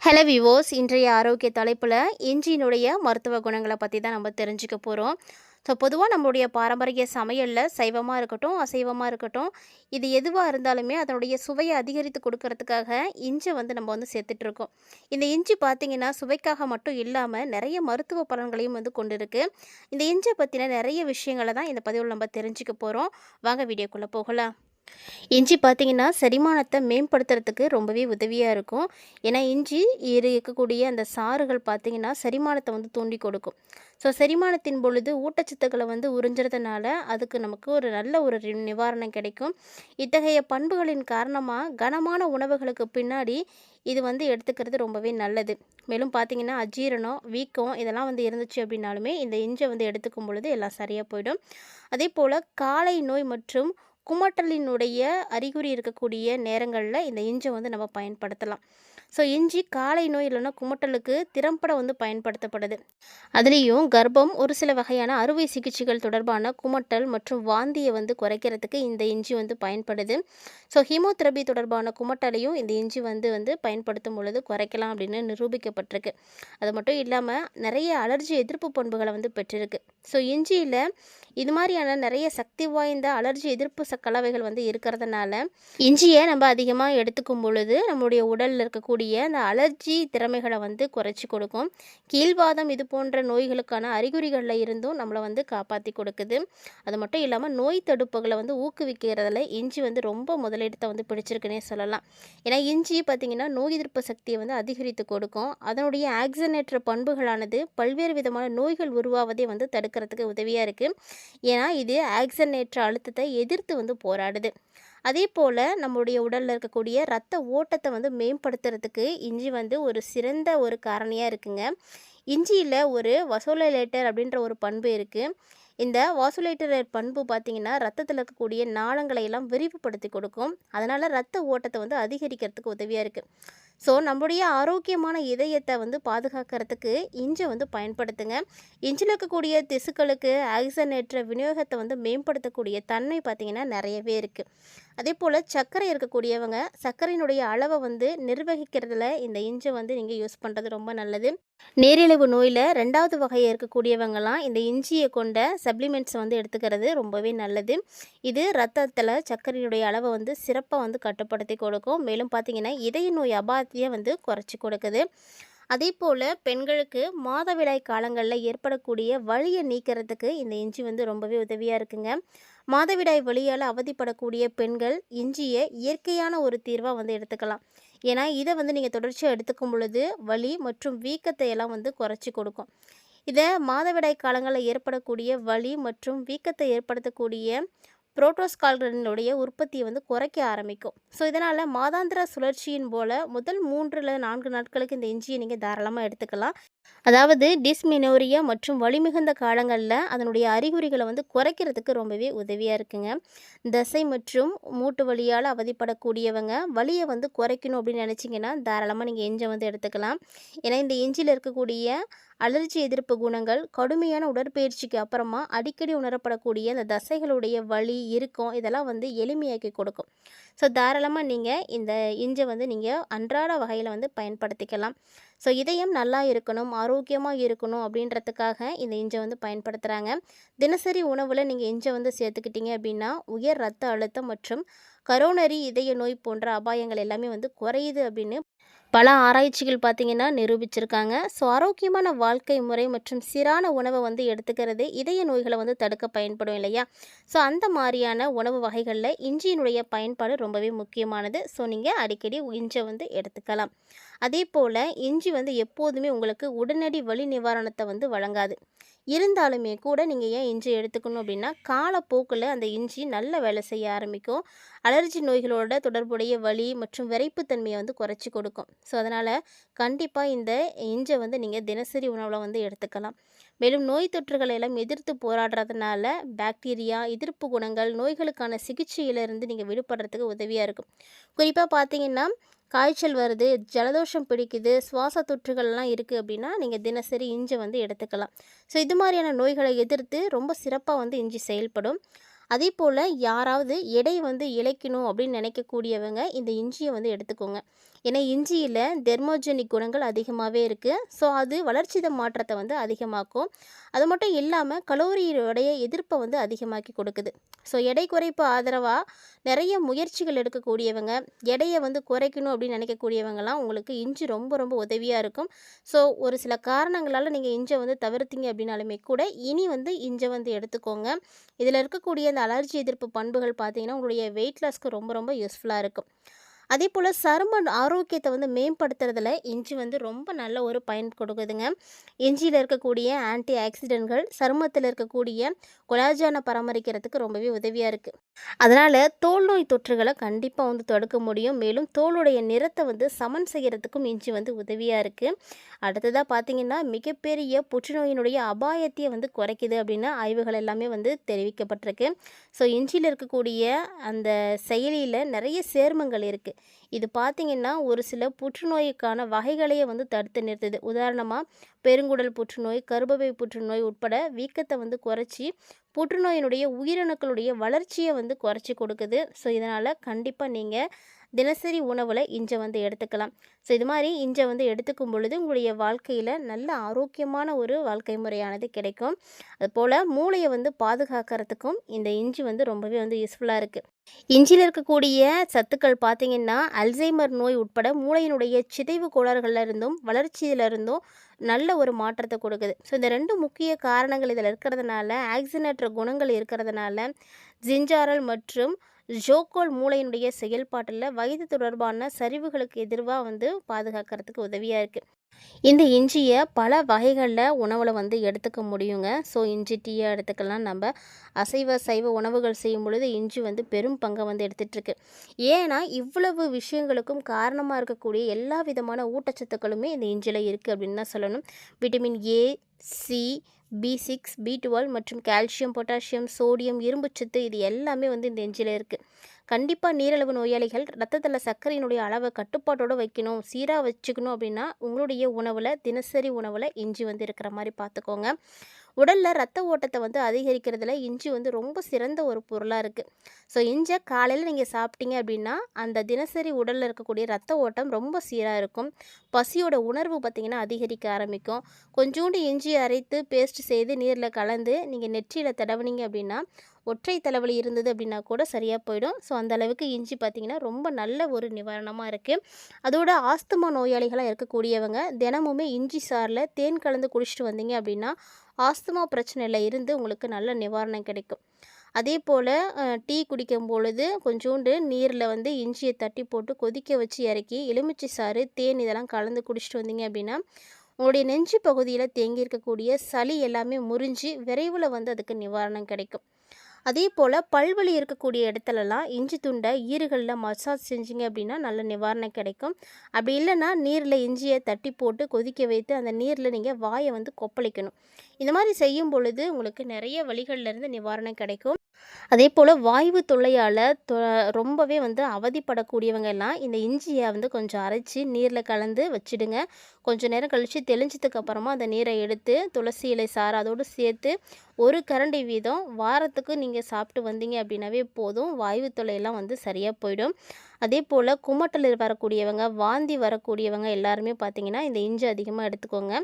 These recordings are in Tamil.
ஹலோ விவோஸ், இன்றைய ஆரோக்கிய தலைப்பில் இஞ்சியினுடைய மருத்துவ குணங்களை பற்றி தான் நம்ம தெரிஞ்சுக்க போகிறோம். ஸோ பொதுவாக நம்மளுடைய பாரம்பரிய சமையலில் சைவமாக இருக்கட்டும், அசைவமாக இருக்கட்டும், இது எதுவாக இருந்தாலுமே அதனுடைய சுவையை அதிகரித்து கொடுக்கறதுக்காக இஞ்சி நம்ம சேர்த்துட்ருக்கோம். இந்த இஞ்சி பார்த்திங்கன்னா சுவைக்காக மட்டும் இல்லாமல் நிறைய மருத்துவ பலன்களையும் கொண்டு இருக்குது. இந்த இஞ்சியை பற்றின நிறைய விஷயங்களை தான் இந்த பதிவில் நம்ம தெரிஞ்சுக்க போகிறோம். வாங்க வீடியோக்குள்ளே போகலாம். இஞ்சி பார்த்திங்கன்னா செரிமானத்தை மேம்படுத்துறதுக்கு ரொம்பவே உதவியாக இருக்கும். ஏன்னா இஞ்சி இருக்கக்கூடிய அந்த சாறுகள் பார்த்திங்கன்னா செரிமானத்தை தூண்டி கொடுக்கும். ஸோ செரிமானத்தின் பொழுது ஊட்டச்சத்துக்களை உறிஞ்சுறதுனால அதுக்கு நமக்கு ஒரு நல்ல ஒரு நிவாரணம் கிடைக்கும். இத்தகைய பண்புகளின் காரணமாக கனமான உணவுகளுக்கு பின்னாடி இது எடுத்துக்கிறது ரொம்பவே நல்லது. மேலும் பார்த்திங்கன்னா அஜீரணம், வீக்கம் இதெல்லாம் இருந்துச்சு அப்படின்னாலுமே இந்த இஞ்சை எடுத்துக்கும் பொழுது எல்லாம் சரியாக போயிடும். அதே போல் காலை நோய் மற்றும் குமட்டலினுடைய அறிகுறி இருக்கக்கூடிய நேரங்களில் இந்த இஞ்சை நம்ம பயன்படுத்தலாம். ஸோ இஞ்சி காலை நோய் இல்லைன்னா குமட்டலுக்கு திறம்பட பயன்படுத்தப்படுது. அதுலேயும் கர்ப்பம், ஒரு சில வகையான அறுவை சிகிச்சைகள் தொடர்பான குமட்டல் மற்றும் வாந்தியை குறைக்கிறதுக்கு இந்த இஞ்சி பயன்படுது. ஸோ ஹீமோதெரபி தொடர்பான குமட்டலையும் இந்த இஞ்சி பயன்படுத்தும் பொழுது குறைக்கலாம் அப்படின்னு நிரூபிக்கப்பட்டிருக்கு. அது மட்டும் இல்லாமல் நிறைய அலர்ஜி எதிர்ப்பு பண்புகளை பெற்றிருக்கு. ஸோ இஞ்சியில் இது மாதிரியான நிறைய சக்தி வாய்ந்த அலர்ஜி எதிர்ப்பு கலவைகள் இருக்கிறதுனால இஞ்சியை நம்ம அதிகமாக எடுத்துக்கும் பொழுது நம்மளுடைய உடலில் இருக்கக்கூடிய அந்த அலர்ஜி திறமைகளை குறைச்சி கொடுக்கும். கீழ்வாதம் இது போன்ற நோய்களுக்கான அறிகுறிகளில் இருந்தும் நம்மளை காப்பாற்றி கொடுக்குது. அது மட்டும் இல்லாமல் நோய் தடுப்புகளை ஊக்குவிக்கிறதுல இஞ்சி ரொம்ப முதலிடத்தை பிடிச்சிருக்குன்னே சொல்லலாம். ஏன்னா இஞ்சி பார்த்திங்கன்னா நோய் எதிர்ப்பு சக்தியை அதிகரித்து கொடுக்கும். அதனுடைய ஆக்சிஜனேற்ற பண்புகளானது பல்வேறு விதமான நோய்கள் உருவாவதை தடுக்கிறதுக்கு உதவியாக இருக்குது. ஏன்னா இது ஆக்சிஜனேற்ற அழுத்தத்தை எதிர்த்து போராடுது. அதே போல் நம்முடைய உடலில் இருக்கக்கூடிய இரத்த ஓட்டத்தை மேம்படுத்துறதுக்கு இஞ்சி ஒரு சிறந்த ஒரு காரணியாக இருக்குங்க. இஞ்சியில் ஒரு வசோலைலேட்டர் அப்படின்ற ஒரு பண்பு இருக்குது. இந்த வாசுலேட்டர் பண்பு பார்த்திங்கன்னா ரத்தத்தில் இருக்கக்கூடிய நாளங்களை எல்லாம் விரிவுபடுத்தி கொடுக்கும். அதனால் இரத்த ஓட்டத்தை அதிகரிக்கிறதுக்கு உதவியாக இருக்குது. ஸோ நம்முடைய ஆரோக்கியமான இதயத்தை பாதுகாக்கிறதுக்கு இஞ்சி பயன்படுத்துங்க. இஞ்சில் இருக்கக்கூடிய திசுக்களுக்கு ஆக்சிஜனேற்ற விநியோகத்தை மேம்படுத்தக்கூடிய தன்மை பார்த்திங்கன்னா நிறையவே இருக்குது. அதே போல் சர்க்கரை இருக்கக்கூடியவங்க சர்க்கரையினுடைய அளவை நிர்வகிக்கிறதுல இந்த இஞ்சி நீங்கள் யூஸ் பண்ணுறது ரொம்ப நல்லது. நீரிழிவு நோயில் 2வது வகையை இருக்கக்கூடியவங்கலாம் இந்த இஞ்சியை கொண்ட சப்ளிமெண்ட்ஸ் எடுத்துக்கிறது ரொம்பவே நல்லது. இது ரத்தத்தில் சர்க்கரையினுடைய அளவை சிறப்பாக கட்டுப்படுத்தி கொடுக்கும். மேலும் பார்த்திங்கன்னா இதய நோய் அபாயத்தையே குறைச்சி கொடுக்குது. அதே போல் பெண்களுக்கு மாதவிடாய் காலங்களில் ஏற்படக்கூடிய வலியை நீக்கிறதுக்கு இந்த இஞ்சி ரொம்பவே உதவியாக இருக்குங்க. மாதவிடாய் வலியால் அவதிப்படக்கூடிய பெண்கள் இஞ்சியை இயற்கையான ஒரு தீர்வாக எடுத்துக்கலாம். ஏன்னா இதை நீங்கள் தொடர்ச்சியாக எடுத்துக்கும் பொழுது வலி மற்றும் வீக்கத்தை எல்லாம் குறைச்சி கொடுக்கும். இதை மாதவிடாய் காலங்களில் ஏற்படக்கூடிய வலி மற்றும் வீக்கத்தை ஏற்படுத்தக்கூடிய புரோட்டோஸ்கால்களினுடைய உற்பத்தியை குறைக்க ஆரம்பிக்கும். ஸோ இதனால் மாதாந்திர சுழற்சியின் போல் முதல் 3-4 நாட்களுக்கு இந்த இஞ்சியை நீங்கள் தாராளமாக எடுத்துக்கலாம். அதாவது டிஸ்மினோரியா மற்றும் வலிமிகுந்த காலங்களில் அதனுடைய அறிகுறிகளை குறைக்கிறதுக்கு ரொம்பவே உதவியாக இருக்குங்க. தசை மற்றும் மூட்டு வலியால் அவதிப்படக்கூடியவங்க வலியை குறைக்கணும் அப்படின்னு நினச்சிங்கன்னா தாராளமாக நீங்கள் இஞ்சி எடுத்துக்கலாம். ஏன்னா இந்த இஞ்சியில் இருக்கக்கூடிய அலர்ஜி எதிர்ப்பு குணங்கள் கடுமையான உடற்பயிற்சிக்கு அப்புறமா அடிக்கடி உணரப்படக்கூடிய அந்த தசைகளுடைய வலி இறுக்கம் இதெல்லாம் எளிமையாக்கி கொடுக்கும். ஸோ தாராளமாக நீங்கள் இந்த இஞ்சி நீங்கள் அன்றாட வகையில் பயன்படுத்திக்கலாம். ஸோ இதயம் நல்லா இருக்கணும், ஆரோக்கியமாக இருக்கணும் அப்படின்றதுக்காக இந்த இஞ்சி பயன்படுத்துகிறாங்க. தினசரி உணவில் நீங்கள் இஞ்சி சேர்த்துக்கிட்டீங்க அப்படின்னா உயர் இரத்த அழுத்தம் மற்றும் கரோனரி இதய நோய் போன்ற அபாயங்கள் எல்லாமே குறையுது அப்படின்னு பல ஆராய்ச்சிகள் பார்த்திங்கன்னா நிரூபிச்சிருக்காங்க. ஸோ ஆரோக்கியமான வாழ்க்கை முறை மற்றும் சீரான உணவை எடுத்துக்கிறது இதய நோய்களை தடுக்க பயன்படும் இல்லையா? ஸோ அந்த மாதிரியான உணவு வகைகளில் இஞ்சியினுடைய பயன்பாடு ரொம்பவே முக்கியமானது. ஸோ நீங்கள் அடிக்கடி இஞ்சி எடுத்துக்கலாம். அதே போல் இஞ்சி எப்போதுமே உங்களுக்கு உடனடி வலி நிவாரணத்தை வழங்காது. இருந்தாலுமே கூட நீங்கள் ஏன் இஞ்சி எடுத்துக்கணும் அப்படின்னா காலப்போக்கில் அந்த இஞ்சி நல்ல வேலை செய்ய ஆரம்பிக்கும். அலர்ஜி நோய்களோட தொடர்புடைய வலி மற்றும் விரைப்புத்தன்மையை குறைச்சி கொடுக்கும். ஸோ அதனால் கண்டிப்பாக இந்த இஞ்சை நீங்கள் தினசரி உணவில் எடுத்துக்கலாம். மேலும் நோய் தொற்றுகளை எல்லாம் எதிர்த்து போராடுறதுனால பாக்டீரியா எதிர்ப்பு குணங்கள் நோய்களுக்கான சிகிச்சையிலிருந்து நீங்கள் விடுபடுறதுக்கு உதவியாக இருக்கும். குறிப்பாக பார்த்தீங்கன்னா காய்ச்சல் வருது, ஜலதோஷம் பிடிக்குது, சுவாச தொற்றுகள்லாம் இருக்குது அப்படின்னா நீங்கள் தினசரி இஞ்சி எடுத்துக்கலாம். ஸோ இது மாதிரியான நோய்களை எதிர்த்து ரொம்ப சிறப்பாக இஞ்சி செயல்படும். அதே போல் யாராவது எடை இழைக்கணும் அப்படின்னு நினைக்கக்கூடியவங்க இந்த இஞ்சியை எடுத்துக்கோங்க. ஏன்னா இஞ்சியில் டெர்மோஜெனிக் குணங்கள் அதிகமாகவே இருக்குது. ஸோ அது வளர்ச்சித மாற்றத்தை வந்து அதிகமாக்கும். அது மட்டும் இல்லாமல் கலோரியோடைய எதிர்ப்பை வந்து அதிகமாக்கி கொடுக்குது. ஸோ எடை குறைப்பு ஆதரவாக நிறைய முயற்சிகள் எடுக்கக்கூடியவங்க, எடையை வந்து குறைக்கணும் அப்படின்னு நினைக்கக்கூடியவங்கலாம் உங்களுக்கு இஞ்சி ரொம்ப ரொம்ப உதவியாக இருக்கும். ஸோ ஒரு சில காரணங்களால் நீங்கள் இஞ்சை வந்து தவிர்த்தீங்க அப்படின்னாலுமே கூட இனி வந்து இஞ்சை வந்து எடுத்துக்கோங்க. இதில் இருக்கக்கூடிய அந்த அலர்ஜி எதிர்ப்பு பண்புகள் பார்த்தீங்கன்னா உங்களுடைய வெயிட் லாஸ்க்கு ரொம்ப ரொம்ப யூஸ்ஃபுல்லாக இருக்கும். அதே போல் சரும ஆரோக்கியத்தை வந்து மேம்படுத்துறதுல இஞ்சி வந்து ரொம்ப நல்ல ஒரு பயன் கொடுக்குதுங்க. இஞ்சியில் இருக்கக்கூடிய ஆன்டி ஆக்சிடென்ட்கள் சருமத்தில் இருக்கக்கூடிய கொலாஜனை பராமரிக்கிறதுக்கு ரொம்பவே உதவியாக இருக்குது. அதனால் தோல் நோய் தொற்றுகளை கண்டிப்பாக வந்து தடுக்க முடியும். மேலும் தோலுடைய நிறத்தை வந்து சமன் செய்கிறதுக்கும் இஞ்சி வந்து உதவியாக இருக்குது. அடுத்ததாக பார்த்திங்கன்னா மிகப்பெரிய புற்றுநோயினுடைய அபாயத்தையே வந்து குறைக்குது அப்படின்னு ஆய்வுகள் எல்லாமே வந்து தெரிவிக்கப்பட்டிருக்கு. ஸோ இஞ்சியில் இருக்கக்கூடிய அந்த செயலியில் நிறைய சேர்மங்கள் இருக்குது. இது பார்த்திங்கன்னா ஒரு சில புற்றுநோய்க்கான வகைகளையே வந்து தடுத்து நிறுத்துது. உதாரணமாக பெருங்குடல் புற்றுநோய், கர்ப்பப்பை புற்றுநோய் உட்பட வீக்கத்தை வந்து குறைச்சி புற்றுநோயினுடைய உயிரணுக்களுடைய வளர்ச்சியை வந்து குறைச்சி கொடுக்குது. ஸோ இதனால் கண்டிப்பாக நீங்கள் தினசரி உணவில் இஞ்சை வந்து எடுத்துக்கலாம். ஸோ இது மாதிரி இஞ்சை வந்து எடுத்துக்கும் பொழுது உங்களுடைய வாழ்க்கையில் நல்ல ஆரோக்கியமான ஒரு வாழ்க்கை முறையானது கிடைக்கும். அதுபோல் மூளையை வந்து பாதுகாக்கிறதுக்கும் இந்த இஞ்சி வந்து ரொம்பவே வந்து யூஸ்ஃபுல்லாக இருக்குது. இஞ்சியில் இருக்கக்கூடிய சத்துக்கள் பார்த்திங்கன்னா அல்சைமர் நோய் உட்பட மூளையினுடைய சிதைவு கோளாறுகளில் இருந்தும் வளர்ச்சியிலிருந்தும் நல்ல ஒரு மாற்றத்தை கொடுக்குது. ஸோ இந்த 2 முக்கிய காரணங்கள் இதில் இருக்கிறதுனால ஆக்சினேற்ற குணங்கள் இருக்கிறதுனால ஜிஞ்சாரல் மற்றும் ஜோக்கோல் மூளையினுடைய செயல்பாட்டில் வயது தொடர்பான சரிவுகளுக்கு எதிர்வாக வந்து பாதுகாக்கிறதுக்கு உதவியாக இருக்குது. இந்த இஞ்சியை பல வகைகளில் உணவில் வந்து எடுத்துக்க முடியுங்க. ஸோ இஞ்சி டீயை எடுத்துக்கலாம். நம்ம அசைவ சைவ உணவுகள் செய்யும் பொழுது இஞ்சி வந்து பெரும் பங்கை வந்து எடுத்துகிட்ருக்கு. ஏன்னா இவ்வளவு விஷயங்களுக்கும் காரணமாக இருக்கக்கூடிய எல்லா விதமான ஊட்டச்சத்துக்களுமே இந்த இஞ்சியில் இருக்குது அப்படின்னு தான் சொல்லணும். Vitamin A, C, B6, B12 மற்றும் கால்சியம், பொட்டாசியம், சோடியம், இரும்புச்சத்து இது எல்லாமே வந்து இந்த இஞ்சியில் இருக்குது. கண்டிப்பாக நீரிழிவு நோயாளிகள் ரத்தத்தில் சர்க்கரையினுடைய அளவை கட்டுப்பாட்டோடு வைக்கணும், சீராக வச்சுக்கணும் அப்படின்னா உங்களுடைய உணவில் தினசரி உணவில் இஞ்சி வந்து இருக்கிற மாதிரி பார்த்துக்கோங்க. உடலில் ரத்த ஓட்டத்தை வந்து அதிகரிக்கிறதுல இஞ்சி வந்து ரொம்ப சிறந்த ஒரு பொருளாக இருக்குது. ஸோ இஞ்சை காலையில் நீங்கள் சாப்பிட்டீங்க அப்படின்னா அந்த தினசரி உடலில் இருக்கக்கூடிய ரத்த ஓட்டம் ரொம்ப சீராக இருக்கும். பசியோட உணர்வு பார்த்திங்கன்னா அதிகரிக்க ஆரம்பிக்கும். கொஞ்சோண்டு இஞ்சி அரைத்து பேஸ்ட் செய்து நீரில் கலந்து நீங்கள் நெற்றியில் தடவுனீங்க அப்படின்னா ஒற்றை தலைவலி இருந்தது அப்படின்னா கூட சரியாக போயிடும். ஸோ அந்தளவுக்கு இஞ்சி பார்த்திங்கன்னா ரொம்ப நல்ல ஒரு நிவாரணமாக இருக்குது. அதோட ஆஸ்துமா நோயாளிகளாக இருக்கக்கூடியவங்க தினமுமே இஞ்சி சாறில் தேன் கலந்து குடிச்சிட்டு வந்தீங்க அப்படின்னா ஆஸ்துமா பிரச்சனையில் இருந்து உங்களுக்கு நல்ல நிவாரணம் கிடைக்கும். அதே போல் டீ குடிக்கும் பொழுது கொஞ்சோண்டு நீரில் வந்து இஞ்சியை தட்டி போட்டு கொதிக்க வச்சு இறக்கி எலுமிச்சை சாறு, தேன் இதெல்லாம் கலந்து குடிச்சிட்டு வந்தீங்க அப்படின்னா உங்களுடைய நெஞ்சு பகுதியில் தேங்கி இருக்கக்கூடிய சளி எல்லாமே முறிஞ்சு விரைவில் வந்து அதுக்கு நிவாரணம் கிடைக்கும். அதே போல் பல்வலி இருக்கக்கூடிய இடத்துலலாம் இஞ்சி துண்டை ஈறுகளில் மசாஜ் செஞ்சிங்க அப்படின்னா நல்ல நிவாரணம் கிடைக்கும். அப்படி இல்லைன்னா நீரில் இஞ்சியை தட்டி போட்டு கொதிக்க வைத்து அந்த நீரில் நீங்கள் வாயை வந்து கொப்பளிக்கணும். இந்த மாதிரி செய்யும் பொழுது உங்களுக்கு நிறைய வலிகள்லேருந்து நிவாரணம் கிடைக்கும். அதே போல் வாய்வு தொல்லையால் ரொம்பவே வந்து அவதிப்படக்கூடியவங்க எல்லாம் இந்த இஞ்சியை வந்து கொஞ்சம் அரைச்சி நீரில் கலந்து வச்சுடுங்க. கொஞ்சம் நேரம் கழித்து தெளிஞ்சதுக்கு அப்புறமா அந்த நீரை எடுத்து துளசி இலை சாறு அதோடு சேர்த்து 1 கரண்டி வீதம் வாரத்துக்கு நீங்கள் சாப்பிட்டு வந்தீங்க அப்படின்னாவே போதும். வாய்வு தொல்லையெல்லாம் வந்து சரியாக போயிடும். அதே போல் குமட்டல் வரக்கூடியவங்க, வாந்தி வரக்கூடியவங்க எல்லாருமே பார்த்திங்கன்னா இந்த இஞ்சி அதிகமாக எடுத்துக்கோங்க.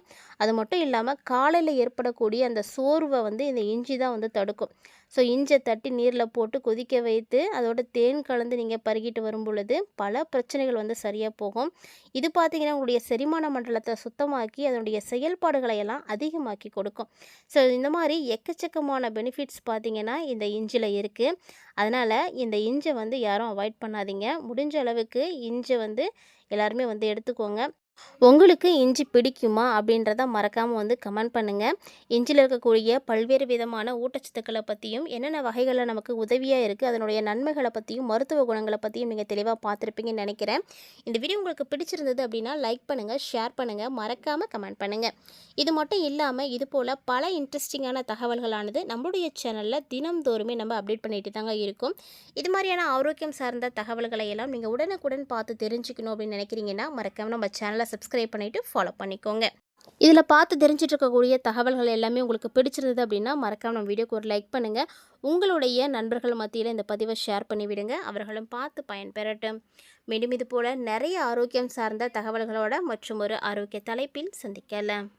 அது மட்டும் இல்லாமல் காலையில் ஏற்படக்கூடிய அந்த சோர்வை வந்து இந்த இஞ்சி தான் வந்து தடுக்கும். ஸோ இஞ்சை தட்டி நீரில் போட்டு கொதிக்க வைத்து அதோட தேன் கலந்து நீங்கள் பருகிட்டு வரும் பொழுது பல பிரச்சனைகள் வந்து சரியாக போகும். இது பார்த்திங்கன்னா உங்களுடைய செரிமான மண்டலத்தை சுத்தமாக்கி அதனுடைய செயல்பாடுகளை எல்லாம் அதிகமாக்கி கொடுக்கும். ஸோ இந்த மாதிரி எக்கச்சக்கமான பெனிஃபிட்ஸ் பார்த்திங்கன்னா இந்த இஞ்சியில் இருக்குது. அதனால் இந்த இஞ்சை வந்து யாரும் அவாய்ட் பண்ணாதீங்க. முடிஞ்ச அளவுக்கு இஞ்சை வந்து எல்லாருமே வந்து எடுத்துக்கோங்க. உங்களுக்கு இஞ்சி பிடிக்குமா அப்படின்றத மறக்காமல் வந்து கமெண்ட் பண்ணுங்கள். இஞ்சியில் இருக்கக்கூடிய பல்வேறு விதமான ஊட்டச்சத்துக்களை பற்றியும் என்னென்ன வகைகளில் நமக்கு உதவியாக இருக்குது அதனுடைய நன்மைகளை பற்றியும் மருத்துவ குணங்களை பற்றியும் நீங்கள் தெளிவாக பார்த்துருப்பீங்கன்னு நினைக்கிறேன். இந்த வீடியோ உங்களுக்கு பிடிச்சிருந்தது அப்படின்னா லைக் பண்ணுங்கள், ஷேர் பண்ணுங்கள், மறக்காமல் கமெண்ட் பண்ணுங்கள். இது மட்டும் இல்லாமல் இது போல் பல இன்ட்ரெஸ்டிங்கான தகவல்களானது நம்மளுடைய சேனலில் தினம்தோறுமே நம்ம அப்டேட் பண்ணிட்டு தாங்க இருக்கும். இது மாதிரியான ஆரோக்கியம் சார்ந்த தகவல்களை எல்லாம் நீங்கள் உடனுக்குடன் பார்த்து தெரிஞ்சுக்கணும் அப்படின்னு நினைக்கிறீங்கன்னா மறக்காமல் நம்ம சேனலை சப்ஸ்கிரைப் பண்ணிவிட்டு ஃபாலோ பண்ணிக்கோங்க. இதில் பார்த்து தெரிஞ்சிட்டு இருக்கக்கூடிய தகவல்கள் எல்லாமே உங்களுக்கு பிடிச்சிருந்தது அப்படின்னா மறக்காம நம்ம வீடியோக்கு ஒரு லைக் பண்ணுங்கள். உங்களுடைய நண்பர்கள் மத்தியில் இந்த பதிவை ஷேர் பண்ணிவிடுங்க. அவர்களும் பார்த்து பயன்பெறட்டும். மீண்டும் இது போல் நிறைய ஆரோக்கியம் சார்ந்த தகவல்களோட மற்றும் ஒரு ஆரோக்கிய தலைப்பில் சந்திக்கலாம்.